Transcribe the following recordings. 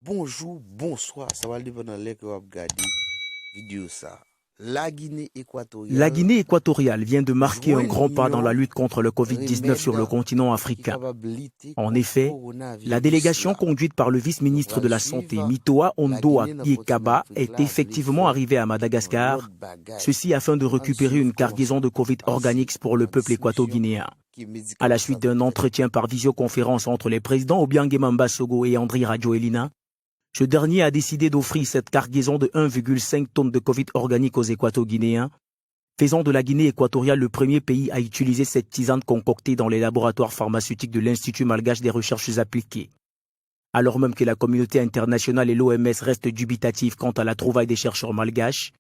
Bonjour, bonsoir, ça va dépendre de l'air que vous regardez vidéo ça. La Guinée La équatoriale Guinée équatoriale vient de marquer un joint grand pas dans la l'union lutte contre le Covid-19 sur le remède continent qui africain. capable lutter En contre effet, la coronavirus délégation là. conduite par le Nous vice-ministre de allons la Santé, suivre Mitoa la Ondoa Guinée dans le continent Kaba, Afrique est là, voulait effectivement faire arrivé à un lot Madagascar, de bagaille. ceci afin de On récupérer suivre une comment cargaison ça de Covid passer organique pour le dans peuple distribution équato-guinéen. qui À la médicaments suite ça d'un doit être. entretien par visioconférence entre les présidents Obiangema Mbasogo et Andry Rajoelina, ce dernier a décidé d'offrir cette cargaison de 1,5 tonnes de Covid organique aux Équato-Guinéens, faisant de la Guinée équatoriale le premier pays à utiliser cette tisane concoctée dans les laboratoires pharmaceutiques de l'Institut malgache des recherches appliquées. Alors même que la communauté internationale et l'OMS restent dubitatives quant à la trouvaille des chercheurs malgaches,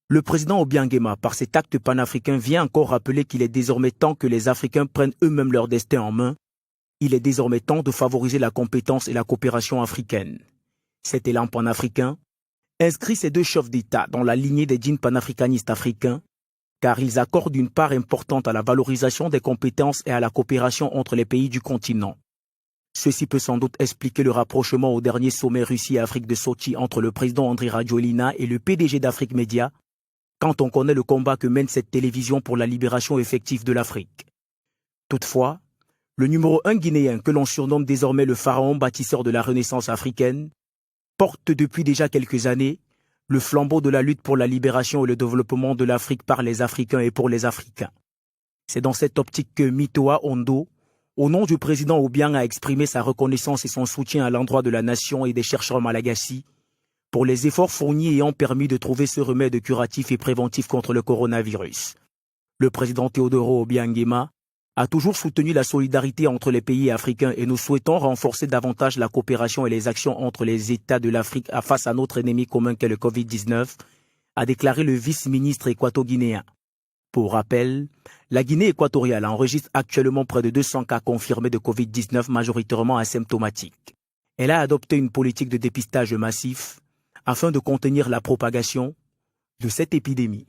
le président Obiangema, par cet acte panafricain, vient encore rappeler qu'il est désormais temps que les Africains prennent eux-mêmes leur destin en main. Il est désormais temps de favoriser la compétence et la coopération africaine. Cet élan panafricain inscrit ces deux chefs d'État dans la lignée des djinns panafricanistes africains, car ils accordent une part importante à la valorisation des compétences et à la coopération entre les pays du continent. Ceci peut sans doute expliquer le rapprochement au dernier sommet Russie-Afrique de Sochi entre le président Andry Rajoelina et le PDG d'Afrique Média, quand on connaît le combat que mène cette télévision pour la libération effective de l'Afrique. Toutefois, le numéro 1 guinéen, que l'on surnomme désormais le pharaon bâtisseur de la Renaissance africaine, porte depuis déjà quelques années le flambeau de la lutte pour la libération et le développement de l'Afrique par les Africains et pour les Africains. C'est dans cette optique que Mitoa Ondo, au nom du président Obiang, a exprimé sa reconnaissance et son soutien à l'endroit de la nation et des chercheurs malagasy pour les efforts fournis ayant permis de trouver ce remède curatif et préventif contre le coronavirus. Le président Teodoro Obiang a toujours soutenu la solidarité entre les pays africains et nous souhaitons renforcer davantage la coopération et les actions entre les États de l'Afrique face à notre ennemi commun qu'est le Covid-19, a déclaré le vice-ministre équato-guinéen. Pour rappel, la Guinée équatoriale enregistre actuellement près de 200 cas confirmés de Covid-19 majoritairement asymptomatiques. Elle a adopté une politique de dépistage massif afin de contenir la propagation de cette épidémie.